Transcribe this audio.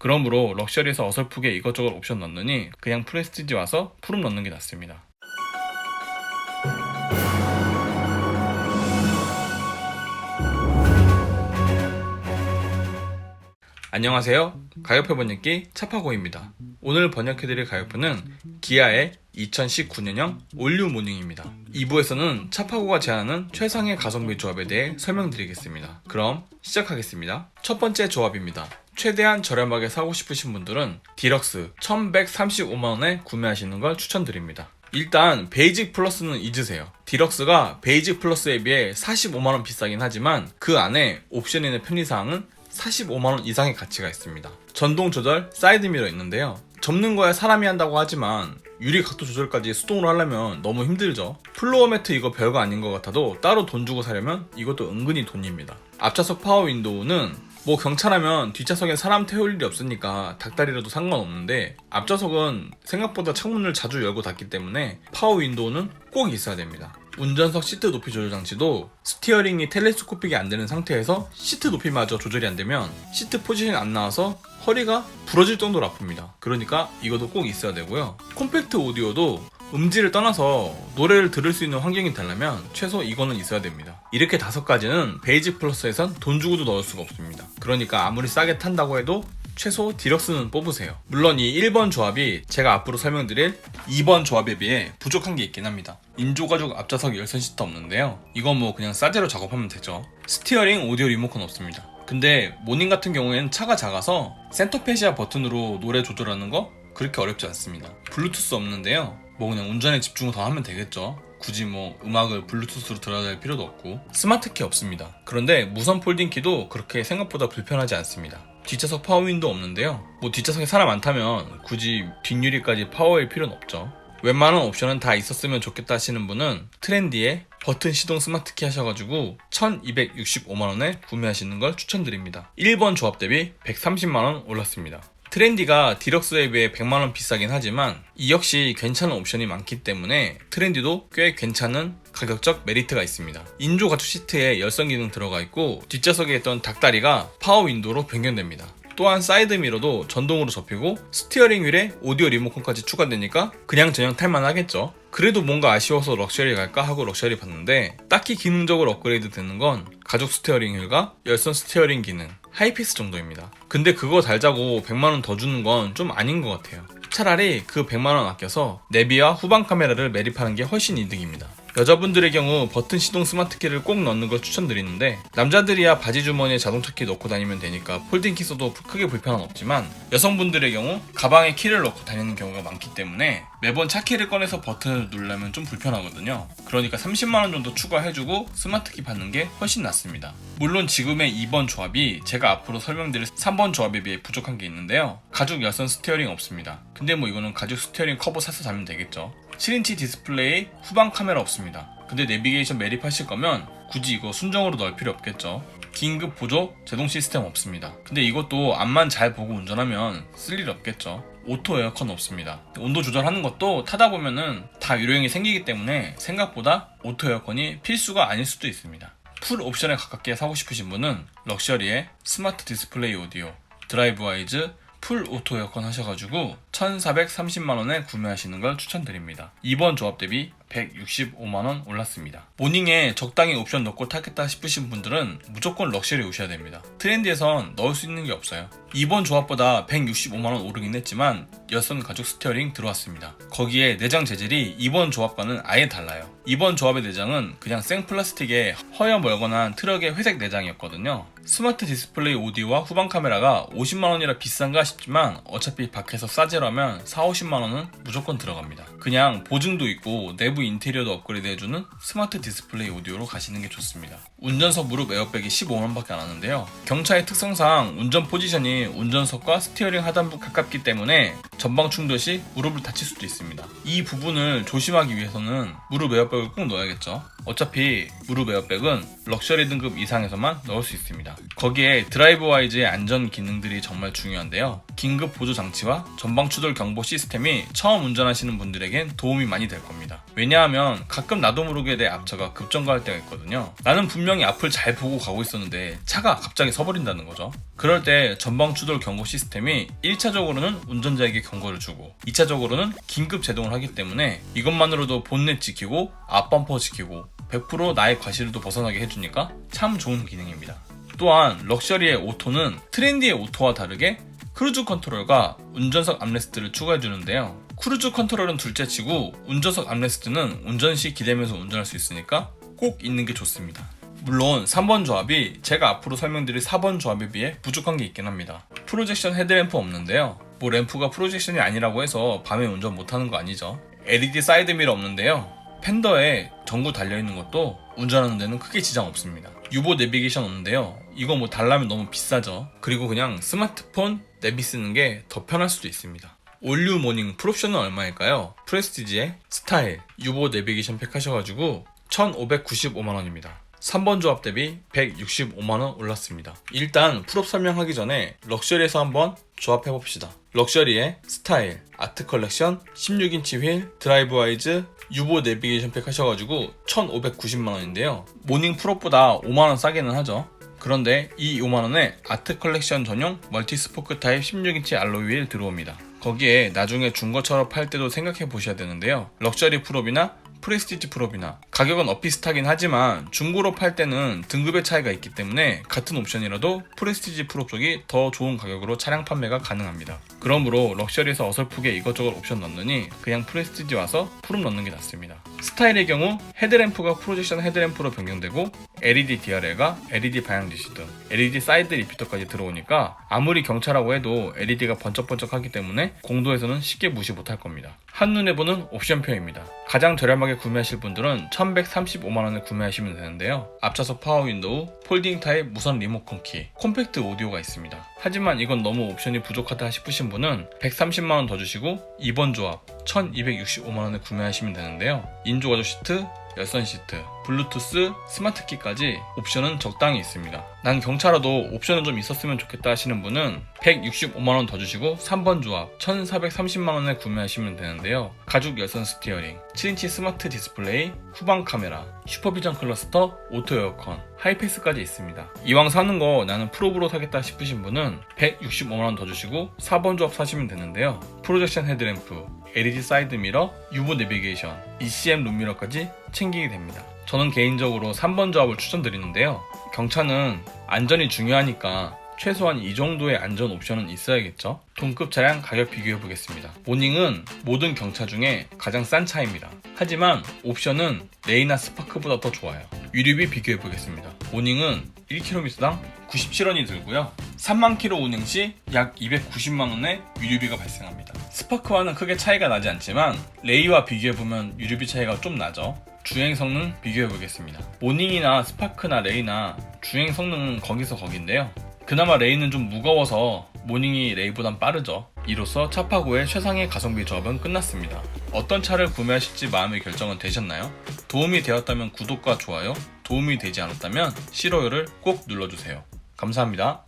그러므로 럭셔리에서 어설프게 이것저것 옵션 넣느니 그냥 프레스티지 와서 푸름 넣는 게 낫습니다. 안녕하세요. 가격표 번역기 차파고입니다. 오늘 번역해드릴 가격표는 기아의 2019년형 올류 모닝입니다. 2부에서는 차파고가 제안하는 최상의 가성비 조합에 대해 설명드리겠습니다. 그럼 시작하겠습니다. 첫 번째 조합입니다. 최대한 저렴하게 사고 싶으신 분들은 디럭스 1135만원에 구매하시는 걸 추천드립니다. 일단 베이직 플러스는 잊으세요. 디럭스가 베이직 플러스에 비해 45만원 비싸긴 하지만 그 안에 옵션이나 편의사항은 45만원 이상의 가치가 있습니다. 전동 조절 사이드미러 있는데요. 접는 거야 사람이 한다고 하지만 유리 각도 조절까지 수동으로 하려면 너무 힘들죠. 플로어 매트 이거 별거 아닌 것 같아도 따로 돈 주고 사려면 이것도 은근히 돈입니다. 앞좌석 파워 윈도우는 뭐 경차라면 뒷좌석엔 사람 태울 일이 없으니까 닭다리라도 상관없는데 앞좌석은 생각보다 창문을 자주 열고 닫기 때문에 파워 윈도우는 꼭 있어야 됩니다. 운전석 시트 높이 조절 장치도 스티어링이 텔레스코픽이 안 되는 상태에서 시트 높이마저 조절이 안 되면 시트 포지션이 안 나와서 허리가 부러질 정도로 아픕니다. 그러니까 이것도 꼭 있어야 되고요. 콤팩트 오디오도 음질을 떠나서 노래를 들을 수 있는 환경이 되려면 최소 이거는 있어야 됩니다. 이렇게 5가지는 베이직 플러스에선 돈 주고도 넣을 수가 없습니다. 그러니까 아무리 싸게 탄다고 해도 최소 디럭스는 뽑으세요. 물론 이 1번 조합이 제가 앞으로 설명드릴 2번 조합에 비해 부족한 게 있긴 합니다. 인조가죽 앞좌석 열선 시트 없는데요. 이건 뭐 그냥 싸제로 작업하면 되죠. 스티어링 오디오 리모컨 없습니다. 근데 모닝 같은 경우에는 차가 작아서 센터페시아 버튼으로 노래 조절하는 거 그렇게 어렵지 않습니다. 블루투스 없는데요. 뭐 그냥 운전에 집중을 더 하면 되겠죠. 굳이 뭐 음악을 블루투스로 들어야 될 필요도 없고. 스마트키 없습니다. 그런데 무선 폴딩키도 그렇게 생각보다 불편하지 않습니다. 뒷좌석 파워 윈도우 없는데요. 뭐 뒷좌석에 사람 안 타면 굳이 뒷유리까지 파워일 필요는 없죠. 웬만한 옵션은 다 있었으면 좋겠다 하시는 분은 트렌디에 버튼 시동 스마트키 하셔가지고 1265만원에 구매하시는 걸 추천드립니다. 1번 조합 대비 130만원 올랐습니다. 트렌디가 디럭스에 비해 100만원 비싸긴 하지만 이 역시 괜찮은 옵션이 많기 때문에 트렌디도 꽤 괜찮은 가격적 메리트가 있습니다. 인조 가죽 시트에 열선 기능 들어가 있고 뒷좌석에 있던 닭다리가 파워 윈도우로 변경됩니다. 또한 사이드 미러도 전동으로 접히고 스티어링 휠에 오디오 리모컨까지 추가되니까 그냥 저냥 탈만 하겠죠. 그래도 뭔가 아쉬워서 럭셔리 갈까 하고 럭셔리 봤는데 딱히 기능적으로 업그레이드 되는 건 가죽 스티어링 휠과 열선 스티어링 기능, 하이피스 정도입니다. 근데 그거 달자고 100만원 더 주는 건 좀 아닌 것 같아요. 차라리 그 100만원 아껴서 내비와 후방 카메라를 매립하는 게 훨씬 이득입니다. 여자분들의 경우 버튼 시동 스마트키를 꼭 넣는 걸 추천드리는데 남자들이야 바지 주머니에 자동차 키 넣고 다니면 되니까 폴딩키 써도 크게 불편은 없지만 여성분들의 경우 가방에 키를 넣고 다니는 경우가 많기 때문에 매번 차키를 꺼내서 버튼을 누르려면 좀 불편하거든요. 그러니까 30만원 정도 추가해주고 스마트키 받는 게 훨씬 낫습니다. 물론 지금의 2번 조합이 제가 앞으로 설명드릴 3번 조합에 비해 부족한 게 있는데요. 가죽 열선 스티어링 없습니다. 근데 뭐 이거는 가죽 스티어링 커버 사서 달면 되겠죠. 7인치 디스플레이 후방 카메라 없습니다. 근데 내비게이션 매립하실 거면 굳이 이거 순정으로 넣을 필요 없겠죠. 긴급 보조 제동 시스템 없습니다. 근데 이것도 앞만 잘 보고 운전하면 쓸 일 없겠죠. 오토 에어컨 없습니다. 온도 조절하는 것도 타다 보면은 다 유료형이 생기기 때문에 생각보다 오토 에어컨이 필수가 아닐 수도 있습니다. 풀 옵션에 가깝게 사고 싶으신 분은 럭셔리의 스마트 디스플레이 오디오, 드라이브 와이즈, 풀 오토 에어컨 하셔가지고 1430만원에 구매하시는 걸 추천드립니다. 2번 조합 대비 165만원 올랐습니다. 모닝에 적당히 옵션 넣고 타겠다 싶으신 분들은 무조건 럭셔리 오셔야 됩니다. 트렌디에선 넣을 수 있는 게 없어요. 2번 조합보다 165만원 오르긴 했지만 열선 가죽 스티어링 들어왔습니다. 거기에 내장 재질이 2번 조합과는 아예 달라요. 2번 조합의 내장은 그냥 생 플라스틱에 허여멀건한 트럭의 회색 내장이었거든요. 스마트 디스플레이 오디오와 후방 카메라가 50만원이라 비싼가 싶지만 어차피 밖에서 싸제라면 40~50만원은 무조건 들어갑니다. 그냥 보증도 있고 내부 인테리어도 업그레이드 해주는 스마트 디스플레이 오디오로 가시는 게 좋습니다. 운전석 무릎 에어백이 15만원밖에 안 하는데요. 경차의 특성상 운전 포지션이 운전석과 스티어링 하단부 가깝기 때문에 전방 충돌 시 무릎을 다칠 수도 있습니다. 이 부분을 조심하기 위해서는 무릎 에어백을 꼭 넣어야겠죠. 어차피 무릎 에어백은 럭셔리 등급 이상에서만 넣을 수 있습니다. 거기에 드라이브 와이즈의 안전 기능들이 정말 중요한데요. 긴급 보조 장치와 전방 추돌 경보 시스템이 처음 운전하시는 분들에겐 도움이 많이 될 겁니다. 왜냐하면 가끔 나도 모르게 내 앞차가 급정거할 때가 있거든요. 나는 분명히 앞을 잘 보고 가고 있었는데 차가 갑자기 서버린다는 거죠. 그럴 때 전방 추돌 경고 시스템이 1차적으로는 운전자에게 경고를 주고 2차적으로는 긴급 제동을 하기 때문에 이것만으로도 본넷 지키고 앞범퍼 지키고 100% 나의 과실도 벗어나게 해주니까 참 좋은 기능입니다. 또한 럭셔리의 오토는 트렌디의 오토와 다르게 크루즈 컨트롤과 운전석 암레스트를 추가해주는데요. 크루즈 컨트롤은 둘째치고 운전석 암레스트는 운전 시 기대면서 운전할 수 있으니까 꼭 있는 게 좋습니다. 물론 3번 조합이 제가 앞으로 설명드릴 4번 조합에 비해 부족한 게 있긴 합니다. 프로젝션 헤드램프 없는데요. 뭐 램프가 프로젝션이 아니라고 해서 밤에 운전 못하는 거 아니죠. LED 사이드미러 없는데요. 펜더에 전구 달려있는 것도 운전하는 데는 크게 지장 없습니다. 유보 내비게이션 없는데요. 이거 뭐 달라면 너무 비싸죠. 그리고 그냥 스마트폰 내비 쓰는 게 더 편할 수도 있습니다. 올류 모닝 풀옵션은 얼마일까요? 프레스티지의 스타일 유보 내비게이션 팩 하셔가지고 1,595만원입니다. 3번 조합 대비 165만원 올랐습니다. 일단 풀업 설명하기 전에 럭셔리에서 한번 조합해봅시다. 럭셔리의 스타일, 아트 컬렉션, 16인치 휠, 드라이브 와이즈, 유보 내비게이션 팩 하셔가지고 1,590만원인데요. 모닝 풀업보다 5만원 싸게는 하죠. 그런데 이 5만원에 아트 컬렉션 전용 멀티 스포크 타입 16인치 알로이 휠 들어옵니다. 거기에 나중에 중고차로 팔 때도 생각해 보셔야 되는데요. 럭셔리 풀업이나 프레스티지 풀업이나 가격은 엇비슷하긴 하지만 중고로 팔 때는 등급의 차이가 있기 때문에 같은 옵션이라도 프레스티지 풀업 쪽이 더 좋은 가격으로 차량 판매가 가능합니다. 그러므로 럭셔리에서 어설프게 이것저것 옵션 넣느니 그냥 프레스티지 와서 풀업 넣는 게 낫습니다. 스타일의 경우 헤드램프가 프로젝션 헤드램프로 변경되고 LED DRL과 LED 방향 지시 등 LED 사이드 리피터까지 들어오니까 아무리 경차라고 해도 LED가 번쩍번쩍하기 때문에 공도에서는 쉽게 무시 못할 겁니다. 한눈에 보는 옵션표입니다. 가장 저렴하게 구매하실 분들은 1,135만원에 구매하시면 되는데요. 앞좌석 파워 윈도우, 폴딩 타입 무선 리모컨 키, 콤팩트 오디오가 있습니다. 하지만 이건 너무 옵션이 부족하다 싶으신 분은 130만원 더 주시고 2번 조합 1,265만원에 구매하시면 되는데요. 인조가죽 시트, 열선 시트, 블루투스, 스마트키까지 옵션은 적당히 있습니다. 난 경차라도 옵션은 좀 있었으면 좋겠다 하시는 분은 165만원 더 주시고 3번 조합 1,430만원에 구매하시면 되는데요. 가죽 열선 스티어링, 7인치 스마트 디스플레이, 후방 카메라, 슈퍼비전 클러스터, 오토 에어컨, 하이패스까지 있습니다. 이왕 사는 거 나는 프로브로 사겠다 싶으신 분은 165만원 더 주시고 4번 조합 사시면 되는데요. 프로젝션 헤드램프, LED 사이드 미러, 유보 내비게이션, ECM 룸미러까지 챙기게 됩니다. 저는 개인적으로 3번 조합을 추천드리는데요. 경차는 안전이 중요하니까 최소한 이 정도의 안전 옵션은 있어야겠죠. 동급 차량 가격 비교해 보겠습니다. 모닝은 모든 경차 중에 가장 싼 차입니다. 하지만 옵션은 레이나 스파크보다 더 좋아요. 유류비 비교해 보겠습니다. 모닝은 1km당 97원이 들고요. 3만 km 운행 시 약 290만원의 유류비가 발생합니다. 스파크와는 크게 차이가 나지 않지만 레이와 비교해보면 유류비 차이가 좀 나죠. 주행 성능 비교해보겠습니다. 모닝이나 스파크나 레이나 주행 성능은 거기서 거긴데요. 그나마 레이는 좀 무거워서 모닝이 레이보단 빠르죠. 이로써 차파고의 최상의 가성비 조합은 끝났습니다. 어떤 차를 구매하실지 마음의 결정은 되셨나요? 도움이 되었다면 구독과 좋아요, 도움이 되지 않았다면 싫어요를 꼭 눌러주세요. 감사합니다.